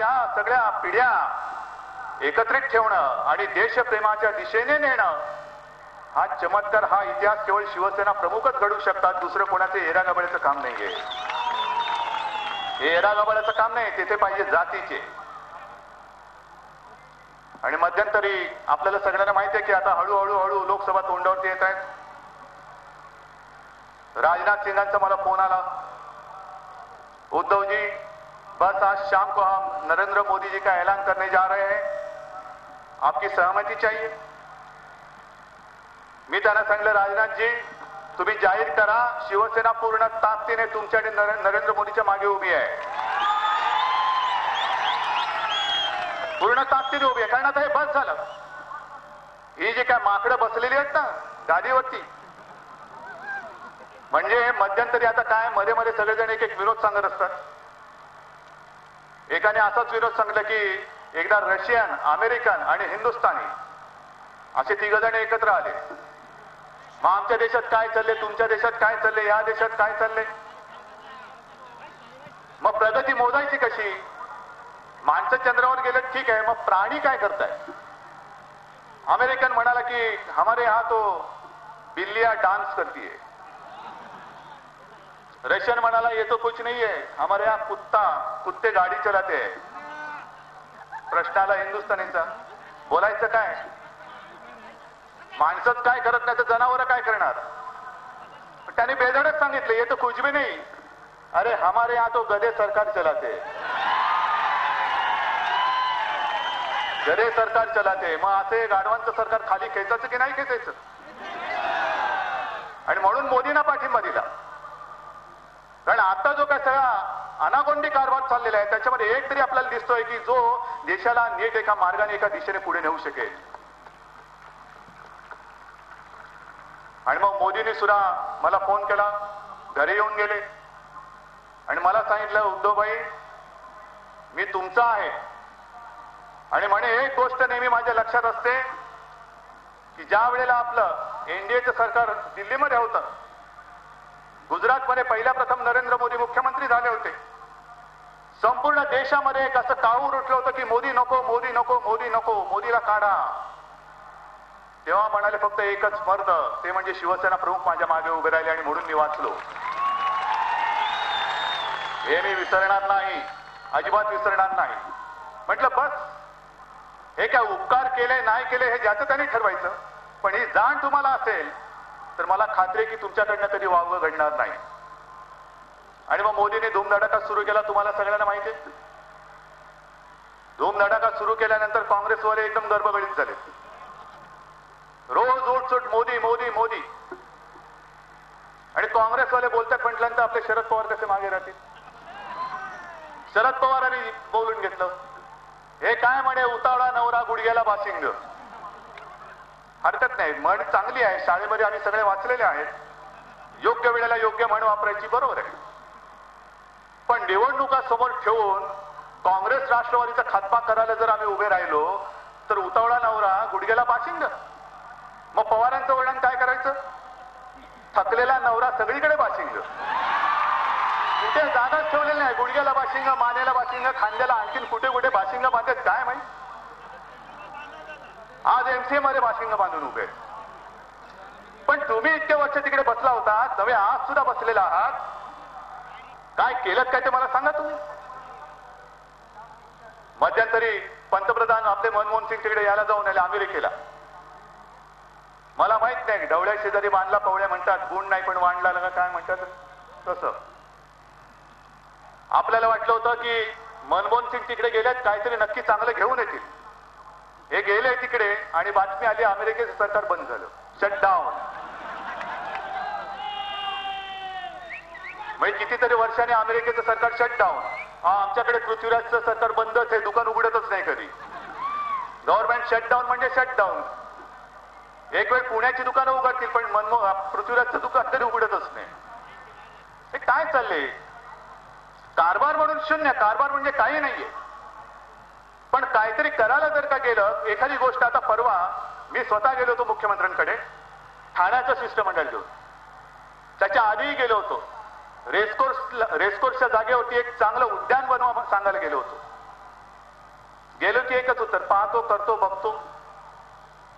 या सगळ्या पिढ्या एकत्रित ठेवणं आणि देशप्रेमाच्या दिशेने नेणं हा चमत्कार, हा इतिहास केवळ शिवसेना प्रमुखच घडू शकतात. दुसरं कोणाचं एरागबाळ्याचं काम नाहीये. हे एरागबाळ्याचं काम नाही, तिथे पाहिजे जातीचे. आणि मध्यंतरी आपल्याला सगळ्यांना माहिती आहे की आता हळूहळू लोकसभा तोंडावरती येत आहेत. राजनाथ सिंहांचा मला फोन आला, उद्धव जी बस आज शाम को हम नरेंद्र मोदी जी का ऐलान करने जा रहे हैं, आपकी सहमति चाहिए. मी त्यांना सांगितलं, राजनाथ जी तुम्ही जाहीर करा, शिवसेना पूर्ण ताकदीने तुमच्या आणि नरेंद्र मोदीच्या मागे उभी आहे. पूर्ण ताकदीने उभी आहे. कारण आता हे बस झालं. ही जी काय माकडं बसलेली आहेत ना गादीवरती, म्हणजे मध्यंतरी आता काय मध्ये मध्ये सगळेजण एक एक विरोध सांगत असतात. एकाने असाच विरोध सांगितला की एकदा रशियन, अमेरिकन आणि हिंदुस्थानी असे तिघ जण एकत्र आले. मग आमच्या देशात काय चालले, तुमच्या देशात काय चालले, या देशात काय चालले. मग प्रगती मोजायची कशी? माणसं चंद्रावर गेले ठीक आहे, मग प्राणी काय करताय? अमेरिकन म्हणाला की हमारे यहाँ तो बिल्लियां डांस करती है. रशियन म्हणाला ये तो कुछ नहीं है, हमारे यहाँ कुत्ते गाडी चलाते हैं. प्रश्न आला हिंदुस्थानीचा, बोलायचं काय? माणसंच काय करत नाही तर जनावर काय करणार? त्यांनी बेधडच सांगितले ये तो कुछ भी नहीं, अरे हमारे यहाँ तो गधे सरकार चलाते. गधे सरकार चलाते. मग असे गाढवांचं सरकार खाली खेचायचं की नाही खेचायचं? आणि म्हणून मोदींना पाठिंबा दिला. कारण आता जो काय सगळा अनागोंडी कारभार चाललेला आहे त्याच्यामध्ये एक तरी आपल्याला दिसतोय की जो देशाला नीट एका मार्गाने एका दिशेने पुढे नेऊ शकेल. आणि मग मोदींनी सुद्धा मला फोन केला, घरी येऊन गेले आणि मला सांगितलं, उद्धवभाई मी तुमचा आहे. आणि म्हणे एक गोष्ट नेहमी माझ्या लक्षात असते की ज्या वेळेला आपलं एनडीएचं सरकार दिल्लीमध्ये होतं, गुजरातमध्ये पहिल्या प्रथम नरेंद्र मोदी मुख्यमंत्री झाले होते. संपूर्ण देशामध्ये एक असं काहूर उठलं होतं की मोदी नको, मोदी नको, मोदी नको, मोदीला काढा. तेव्हा म्हणाले फक्त एकच मर्द, ते म्हणजे शिवसेना प्रमुख माझ्या मागे उभे राहिले आणि म्हणून मी वाचलो. हे मी विसरणार नाही, अजिबात विसरणार नाही. म्हटलं बस, हे काय उपकार केले नाही केले हे ज्याचं त्यांनी ठरवायचं, पण ही जाण तुम्हाला असेल तर मला खात्री आहे की तुमच्याकडनं कधी वावगं घडणार नाही. आणि मग मोदींनी धूमधडाका सुरू केला. तुम्हाला सगळ्यांना माहिती आहे, धूमधडाका सुरू केल्यानंतर काँग्रेसवाले एकदम गर्भगडीत झाले. रोज उठसूट मोदी मोदी मोदी. आणि काँग्रेसवाले बोलतात म्हटल्यानंतर आपले शरद पवार कसे मागे राहतील? शरद पवारांनी बोलून घेतलं, हे काय म्हणे उतावळा नवरा गुडघ्याला बाशिंग. हरकत नाही, म्हण चांगली आहे, शाळेमध्ये आम्ही सगळे वाचलेले आहेत. योग्य वेळेला योग्य म्हण वापरायची, बरोबर आहे. पण निवडणुका समोर ठेवून काँग्रेस राष्ट्रवादीचा खातपाक करायला जर आम्ही उभे राहिलो तर उतावळा नवरा गुडघ्याला बाशिंग. मग पवारांचं वर्णन काय करायचं? थकलेला नवरा सगळीकडे बाशिंग. कुठे जागाच ठेवलेली नाही. गुडघ्याला बाशिंग, मानेला बाशिंग, खांद्याला आणखीन कुठे कुठे बाशिंग बांधत काय माहिती. आज एमसीए मध्ये बाशिंग बांधून उभे. पण तुम्ही इतके वर्ष तिकडे बसला होता, नव्हे आज सुद्धा बसलेला आहात. काय केलं काय ते मला सांगा तुम्ही. मध्यंतरी पंतप्रधान आपले मनमोहन सिंग तिकडे यायला जाऊन आले अमेरिकेला. मला माहित नाही, ढवळ्या शेजारी बांधला पवळ्या म्हणतात, गुण नाही पण वाणला लगा काय म्हणतात तसं. आपल्याला वाटलं होतं की मनमोहन सिंग तिकडे गेल्यात काहीतरी नक्की चांगलं घेऊन येतील. हे गेले तिकडे आणि बातमी आली अमेरिकेचं सरकार बंद झालं, शटडाऊन. म्हणजे कितीतरी वर्षांनी अमेरिकेचं सरकार शटडाऊन. आमच्याकडे पृथ्वीराजचं सरकार बंदच आहे, दुकान उघडतच नाही कधी. गव्हर्नमेंट शटडाऊन म्हणजे शटडाऊन. एक वेळ पुण्याची दुकानं उघडतील पण पृथ्वीराजचं दुकान तरी उघडतच नाही. हे काय चाललंय? कारभार म्हणून शून्य, कारभार म्हणजे काही नाहीये. पण काहीतरी करायला जर का गेलं, एखादी गोष्ट. आता परवा मी स्वतः गेलो होतो मुख्यमंत्र्यांकडे, ठाण्याचं शिष्टमंडळ घेऊन. त्याच्या आधीही गेलो होतो. रेसकोर्सच्या जागेवरती एक चांगलं उद्यान बनवा सांगायला गेलो होतो. गेलो की एकच उत्तर, पाहतो, करतो, बघतो,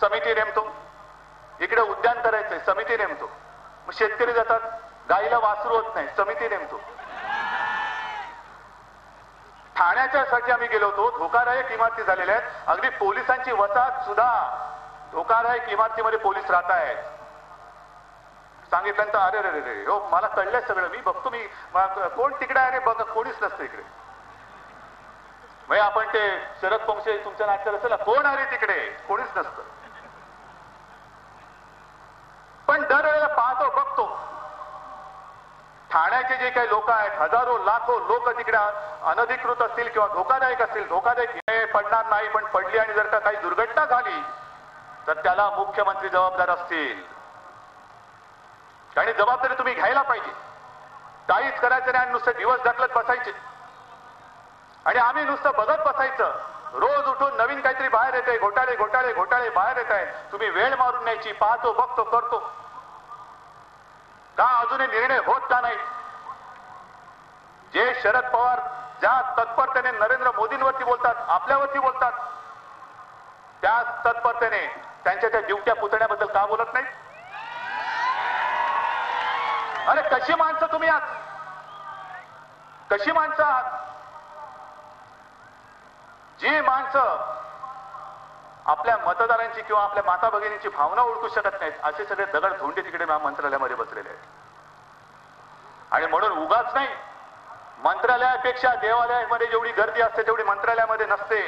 समिती नेमतो. इकडे उद्यान करायचंय, समिती नेमतो. मग शेतकरी जातात, गाईला वासरू होत नाही, समिती नेमतो. ठाण्याच्यासाठी आम्ही गेलो होतो, धोकादायक इमारती झालेल्या आहेत. अगदी पोलिसांची वसाहत सुद्धा धोकादायक इमारतीमध्ये पोलीस राहत आहेत. सांगितल्यानंतर अरे रे रे हो, मला कळलंय सगळं, मी बघतो, मी कोण तिकडे आहे रे, बघ कोणीच नसतं इकडे. मग आपण ते शरद पंक्षे तुमच्या नाटकात असेल, कोण आहे तिकडे, कोणीच नसतं. पण दरवेळेला पाहतो, बघतो, ठाण्याचे जे काही लोक आहेत, हजारो लाखो लोक तिकडे अनधिकृत असतील किंवा धोकादायक असतील. धोकादायक पडणार नाही, पण पडली आणि जर का काही दुर्घटना झाली तर त्याला मुख्यमंत्री जबाबदार असतील. आणि जबाबदारी तुम्ही घ्यायला पाहिजे. काहीच करायचं नाही आणि नुसते दिवस ढकलत बसायचे आणि आम्ही नुसतं बघत बसायचं. रोज उठून नवीन काहीतरी बाहेर येते, घोटाळे घोटाळे घोटाळे बाहेर येत आहेत. तुम्ही वेळ मारून न्यायची, पाहतो, बघतो, करतो का? अजूनही निर्णय होत का नाही? जे शरद पवार ज्या तत्परतेने नरेंद्र मोदींवरती बोलतात, आपल्यावरती बोलतात, त्या तत्परतेने त्यांच्या त्या ड्युट्या पुतण्याबद्दल का बोलत नाही? अरे कशी माणसं तुम्ही आहात, कशी माणसं आहात? जी माणसं आपल्या मतदारांची किंवा आपल्या माता भगिनींची भावना ओळखू शकत नाहीत, असे सगळे दगड धोंडे तिकडे मंत्रालयामध्ये बसलेले आहेत. आणि म्हणून उगाच नाही, मंत्रालयापेक्षा देवालयामध्ये जेवढी गर्दी असते तेवढी मंत्रालयामध्ये नसते.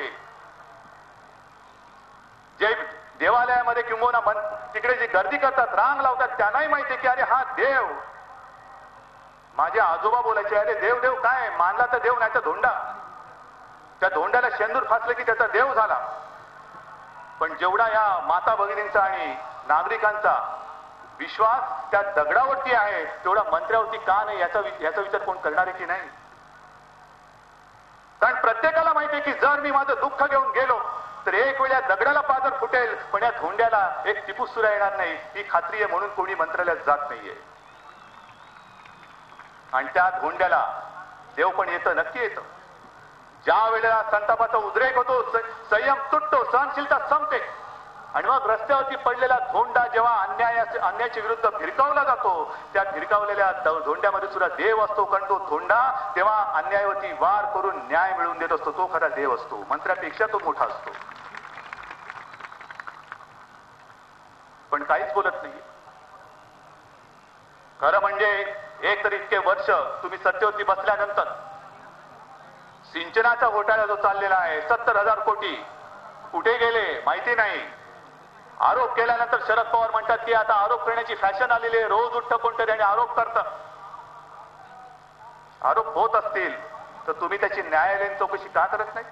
जे देवालयामध्ये किंवा तिकडे जी गर्दी करतात, रांग लावतात, त्यांनाही माहिती की अरे हा देव. माझे आजोबा बोलायचे, अरे देव देव काय, मानला तर देव नाही तर धोंडा. त्या धोंड्याला शेंदूर फासलं की त्याचा देव झाला. पण जेवढा या माता भगिनींचा आणि नागरिकांचा विश्वास त्या दगडावरती आहे, तेवढा मंत्र्यावरती का नाही याचा विचार कोण करणार आहे की नाही? कारण प्रत्येकाला माहिती आहे की जर मी माझं दुःख घेऊन गेलो तर एक वेळ या दगडाला पाजर फुटेल, पण या धोंड्याला एक टिपूस सुद्धा येणार नाही, ही खात्री आहे. म्हणून कोणी मंत्रालयात जात नाहीये. आणि त्या धोंड्याला देव पण येतं, नक्की येतं. ज्या वेळेला संतापाचा उद्रेक होतो, संयम तुटतो, सहनशीलता संपते आणि मग रस्त्यावरती पडलेला धोंडा जेव्हा अन्यायाच्या विरुद्ध भिरकावला जातो, त्या भिरकावलेल्या धोंड्यामध्ये सुद्धा देव असतो. कारण तो धोंडा तेव्हा अन्यायावरती वार करून न्याय मिळवून देत असतो. तो खरा देव असतो, मंत्र्यापेक्षा तो मोठा असतो. पण काहीच बोलत नाही. खरं म्हणजे एक तर इतके वर्ष तुम्ही सत्तेवरती बसल्यानंतर सिंचनाचा घोटाळा जो चाललेला आहे, 70,000 कोटी कुठे गेले माहिती नाही. आरोप केल्यानंतर शरद पवार म्हणतात की आता आरोप करण्याची फॅशन आलेली आहे, रोज उठतं कोणतरी आणि आरोप करतं. आरोप होत असतील तर तुम्ही त्याची न्यायालयीन चौकशी का करत नाही?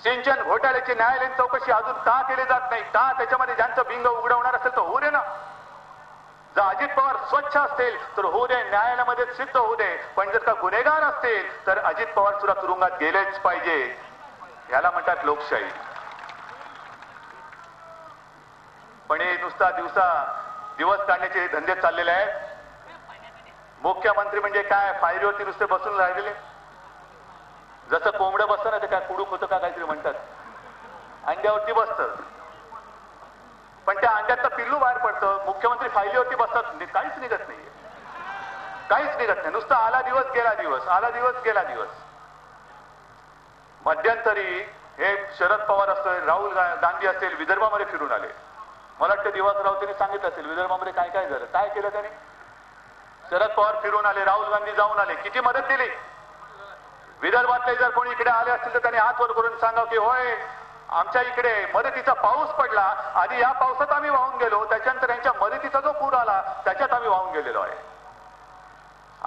सिंचन घोटाळ्याची न्यायालयीन चौकशी अजून का केली जात नाही? का? त्याच्यामध्ये ज्यांचं बिंग उघडवणार असेल तर होऊ दे ना. जर अजित पवार स्वच्छ असतील तर होऊ दे, न्यायालयामध्ये सिद्ध होऊ दे. पण जर का गुन्हेगार असतील तर अजित पवार सुद्धा तुरुंगात गेलेच पाहिजे. याला म्हणतात लोकशाही. पण हे नुसता दिवस काढण्याचे धंदे चाललेले आहेत. मुख्यमंत्री म्हणजे काय, फायरीवरती नुसते बसून राहिलेले. जसं कोंबडं बसतं ना, ते काय कुडूक होतं का काहीतरी म्हणतात, अंड्यावरती बसतं. पण त्या अंड्यातलं पिल्लू बाहेर पडतं. मुख्यमंत्री फायलीवरती बसतात, काहीच निघत नाहीये, काहीच निघत नाही. नुसतं आला दिवस गेला दिवस, आला दिवस गेला दिवस. मध्यंतरी हे शरद पवार असेल, राहुल गांधी असेल, विदर्भामध्ये फिरून आले. मला वाटतं दिवस राऊतांनी सांगितलं असेल विदर्भामध्ये काय काय झालं, काय केलं त्यांनी. शरद पवार फिरून आले, राहुल गांधी जाऊन आले, किती मदत दिली. विदर्भातले जर कोणी इकडे आले असतील तर त्यांनी हात वर करून सांगावं की होय, आमच्या इकडे मदतीचा पाऊस पडला, आधी या पावसात आम्ही वाहून गेलो, त्याच्यानंतर यांच्या मदतीचा जो पूर आला त्याच्यात आम्ही वाहून गेलेलो आहे.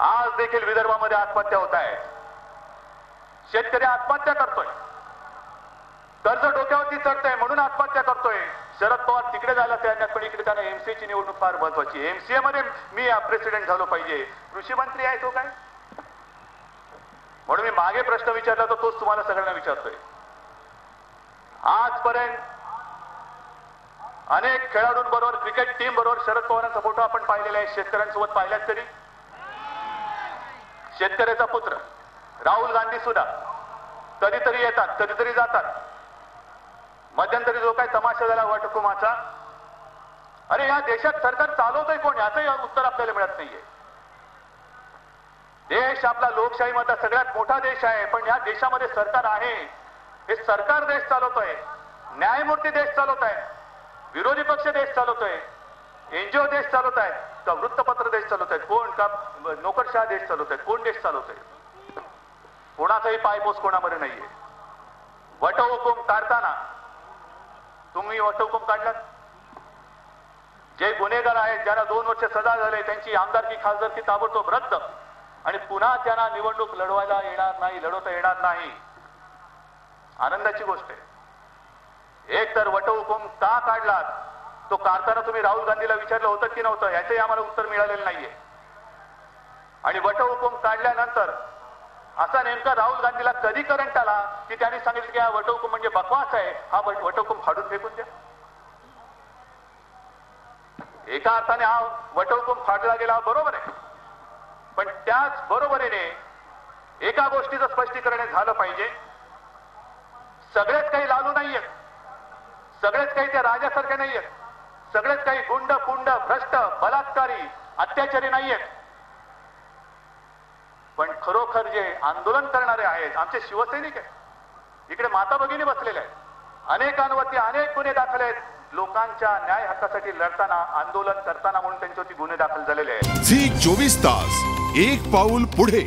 आज देखील विदर्भामध्ये आत्महत्या होत आहे. शेतकरी आत्महत्या करतोय, कर्ज डोक्यावरती चढतंय म्हणून आत्महत्या करतोय. शरद पवार तिकडे जायला तयार नाही, पण इकडे त्यांना एमसीए ची निवडणूक फार महत्वाची. एमसीए मध्ये मी प्रेसिडेंट झालो पाहिजे. कृषी मंत्री आहे तो काय? म्हणून मी मागे प्रश्न विचारला तर तोच तुम्हाला सगळ्यांना विचारतोय. आजपर्यंत अनेक खेळाडूंबरोबर, क्रिकेट टीम बरोबर शरद पवारांचा फोटो आपण पाहिलेला आहे. शेतकऱ्यांसोबत पाहिल्यात तरी? शेतकऱ्याचा पुत्र राहुल गांधी सुद्धा कधीतरी येतात, कधीतरी जातात. मध्यंतरी जो काही तमाशा झाला वटहुकुमाचा, अरे या देशात सरकार चालवतोय कोण याचंही उत्तर आपल्याला मिळत नाहीये. देश आपला लोकशाहीमधला सगळ्यात मोठा देश आहे, पण या देशामध्ये सरकार आहे. हे सरकार देश चालवतोय, न्यायमूर्ती देश चालवत आहे, विरोधी पक्ष देश चालवतोय, एनजीओ देश चालवत आहेत का वृत्तपत्र देश चालवत आहेत, कोण का नोकरशाह देश चालवत आहेत, कोण देश चालवतोय? कोणाचाही पायपोस कोणामध्ये नाहीये. वटहुकूम काढताना तुम्ही वटहुकूम काढलात, जे गुन्हेगार आहेत ज्यांना 2 वर्ष सजा झाली त्यांची आमदारकी खासदारकी ताबडतोब रद्द आणि पुन्हा त्यांना निवडणूक लढवायला येणार नाही, लढवता येणार नाही. आनंदाची गोष्ट आहे. एक तर वटहुकूम का काढलात, तो काढताना तुम्ही राहुल गांधीला विचारलं होतं की नव्हतं याचंही आम्हाला उत्तर मिळालेलं नाहीये. आणि वटहुकूम काढल्यानंतर असा नेमका राहुल गांधीला कधी करंट आला की त्यांनी सांगितलं की हा वटहुकूम म्हणजे बकवास आहे, हा वटहुकूम फाडून फेकून द्या. एका अर्थाने हा वटहुकूम फाडला गेला बरोबर आहे, पण त्याच बरोबरीने एका गोष्टीचं स्पष्टीकरण झालं पाहिजे. सगळेच काही लालू नाहीयेत, सगळेच काही त्या राजासारखे नाहीयेत, सगळेच काही गुंड पुंड भ्रष्ट बलात्कारी अत्याचारी नाहीयेत. पण खरोखर जे आंदोलन करणारे आहेत आमचे शिवसैनिक आहेत, इकडे माता भगिनी बसलेल्या आहेत, अनेकांवरती अनेक गुन्हे दाखल आहेत. लोकांच्या न्याय हक्कासाठी लढताना आंदोलन करताना म्हणून त्यांच्यावरती गुन्हे दाखल झालेले आहेत. झी 24 तास एक पाऊल पुढे.